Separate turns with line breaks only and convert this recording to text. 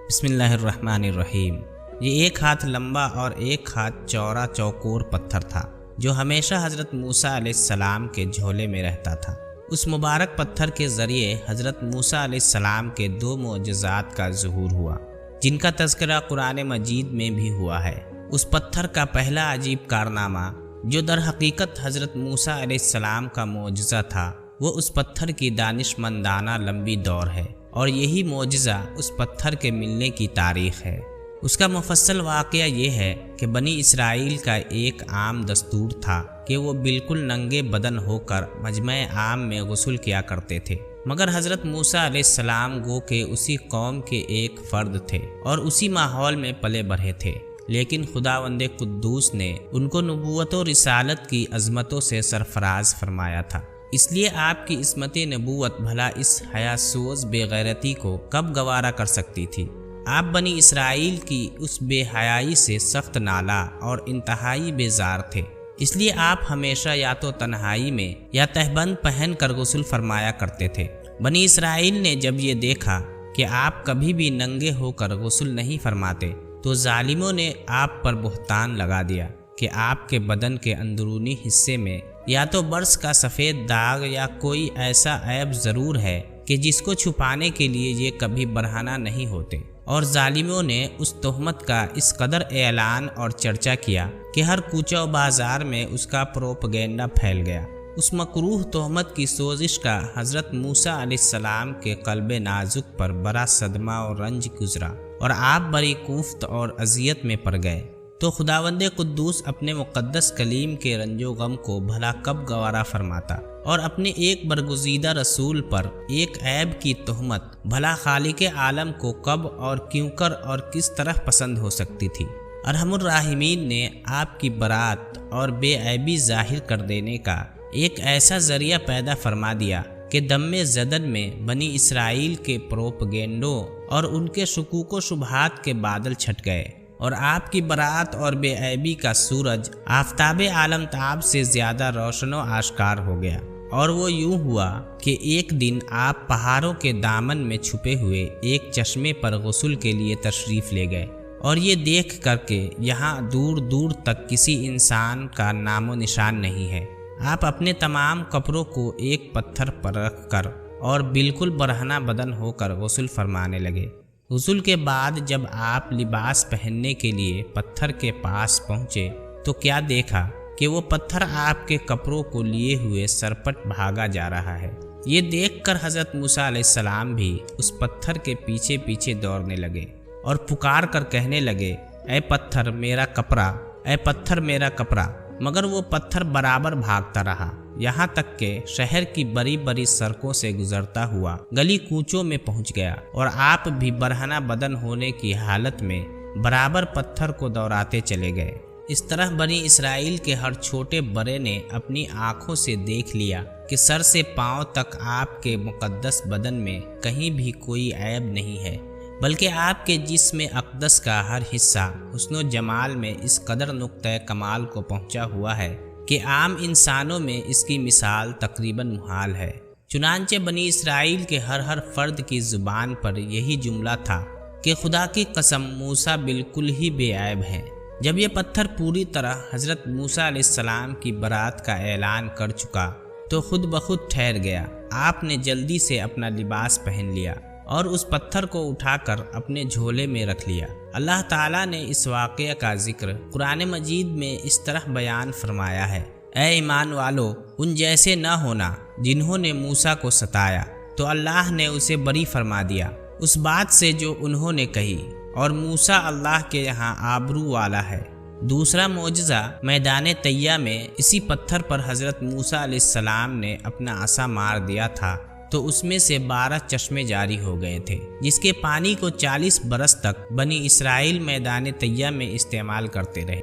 بسم اللہ الرحمن الرحیم۔ یہ ایک ہاتھ لمبا اور ایک ہاتھ چوڑا چوکور پتھر تھا جو ہمیشہ حضرت موسیٰ علیہ السلام کے جھولے میں رہتا تھا۔ اس مبارک پتھر کے ذریعے حضرت موسیٰ علیہ السلام کے دو معجزات کا ظہور ہوا جن کا تذکرہ قرآن مجید میں بھی ہوا ہے۔ اس پتھر کا پہلا عجیب کارنامہ جو در حقیقت حضرت موسیٰ علیہ السلام کا معجزہ تھا وہ اس پتھر کی دانش مندانہ لمبی دور ہے، اور یہی معجزہ اس پتھر کے ملنے کی تاریخ ہے۔ اس کا مفصل واقعہ یہ ہے کہ بنی اسرائیل کا ایک عام دستور تھا کہ وہ بالکل ننگے بدن ہو کر مجمع عام میں غسل کیا کرتے تھے، مگر حضرت موسیٰ علیہ السلام گو کہ اسی قوم کے ایک فرد تھے اور اسی ماحول میں پلے بڑھے تھے، لیکن خداوند قدوس نے ان کو نبوت و رسالت کی عظمتوں سے سرفراز فرمایا تھا۔ اس لیے آپ کی عصمت نبوت بھلا اس حیا سوز بے غیرتی کو کب گوارا کر سکتی تھی؟ آپ بنی اسرائیل کی اس بے حیائی سے سخت نالا اور انتہائی بیزار تھے، اس لیے آپ ہمیشہ یا تو تنہائی میں یا تہبند پہن کر غسل فرمایا کرتے تھے۔ بنی اسرائیل نے جب یہ دیکھا کہ آپ کبھی بھی ننگے ہو کر غسل نہیں فرماتے تو ظالموں نے آپ پر بہتان لگا دیا کہ آپ کے بدن کے اندرونی حصے میں یا تو برس کا سفید داغ یا کوئی ایسا عیب ضرور ہے کہ جس کو چھپانے کے لیے یہ کبھی برہنہ نہیں ہوتے، اور ظالموں نے اس تہمت کا اس قدر اعلان اور چرچا کیا کہ ہر کوچہ و بازار میں اس کا پروپیگنڈا پھیل گیا۔ اس مکروہ تہمت کی سوزش کا حضرت موسیٰ علیہ السلام کے قلب نازک پر بڑا صدمہ اور رنج گزرا اور آپ بڑی کوفت اور اذیت میں پڑ گئے۔ تو خداوند قدوس اپنے مقدس کلیم کے رنج و غم کو بھلا کب گوارا فرماتا، اور اپنے ایک برگزیدہ رسول پر ایک عیب کی تہمت بھلا خالق عالم کو کب اور کیوں کر اور کس طرح پسند ہو سکتی تھی؟ ارحم الراحمین نے آپ کی برات اور بے عیبی ظاہر کر دینے کا ایک ایسا ذریعہ پیدا فرما دیا کہ دم زدن میں بنی اسرائیل کے پروپیگنڈوں اور ان کے شکوک و شبہات کے بادل چھٹ گئے، اور آپ کی برات اور بے عیبی کا سورج آفتاب عالم تاب سے زیادہ روشن و آشکار ہو گیا۔ اور وہ یوں ہوا کہ ایک دن آپ پہاڑوں کے دامن میں چھپے ہوئے ایک چشمے پر غسل کے لیے تشریف لے گئے، اور یہ دیکھ کر کہ یہاں دور دور تک کسی انسان کا نام و نشان نہیں ہے، آپ اپنے تمام کپڑوں کو ایک پتھر پر رکھ کر اور بالکل برہنہ بدن ہو کر غسل فرمانے لگے۔ غسل کے بعد جب آپ لباس پہننے کے لیے پتھر کے پاس پہنچے تو کیا دیکھا کہ وہ پتھر آپ کے کپڑوں کو لیے ہوئے سرپٹ بھاگا جا رہا ہے۔ یہ دیکھ کر حضرت موسیٰ علیہ السلام بھی اس پتھر کے پیچھے پیچھے دوڑنے لگے اور پکار کر کہنے لگے، اے پتھر میرا کپڑا، اے پتھر میرا کپڑا، مگر وہ پتھر برابر بھاگتا رہا، یہاں تک کہ شہر کی بڑی بڑی سڑکوں سے گزرتا ہوا گلی کوچوں میں پہنچ گیا، اور آپ بھی برہنہ بدن ہونے کی حالت میں برابر پتھر کو دوڑاتے چلے گئے۔ اس طرح بنی اسرائیل کے ہر چھوٹے بڑے نے اپنی آنکھوں سے دیکھ لیا کہ سر سے پاؤں تک آپ کے مقدس بدن میں کہیں بھی کوئی عیب نہیں ہے، بلکہ آپ کے جسم اقدس کا ہر حصہ حسن و جمال میں اس قدر نقطۂ کمال کو پہنچا ہوا ہے کہ عام انسانوں میں اس کی مثال تقریباً محال ہے۔ چنانچہ بنی اسرائیل کے ہر فرد کی زبان پر یہی جملہ تھا کہ خدا کی قسم موسیٰ بالکل ہی بے عیب ہیں۔ جب یہ پتھر پوری طرح حضرت موسیٰ علیہ السلام کی برات کا اعلان کر چکا تو خود بخود ٹھہر گیا۔ آپ نے جلدی سے اپنا لباس پہن لیا اور اس پتھر کو اٹھا کر اپنے جھولے میں رکھ لیا۔ اللہ تعالیٰ نے اس واقعہ کا ذکر قرآن مجید میں اس طرح بیان فرمایا ہے، اے ایمان والو، ان جیسے نہ ہونا جنہوں نے موسیٰ کو ستایا تو اللہ نے اسے بری فرما دیا اس بات سے جو انہوں نے کہی، اور موسیٰ اللہ کے یہاں آبرو والا ہے۔ دوسرا معجزہ میدان طیہ میں اسی پتھر پر حضرت موسیٰ علیہ السلام نے اپنا عصا مار دیا تھا تو اس میں سے 12 چشمے جاری ہو گئے تھے، جس کے پانی کو 40 برس تک بنی اسرائیل میدان طیہ میں استعمال کرتے رہے۔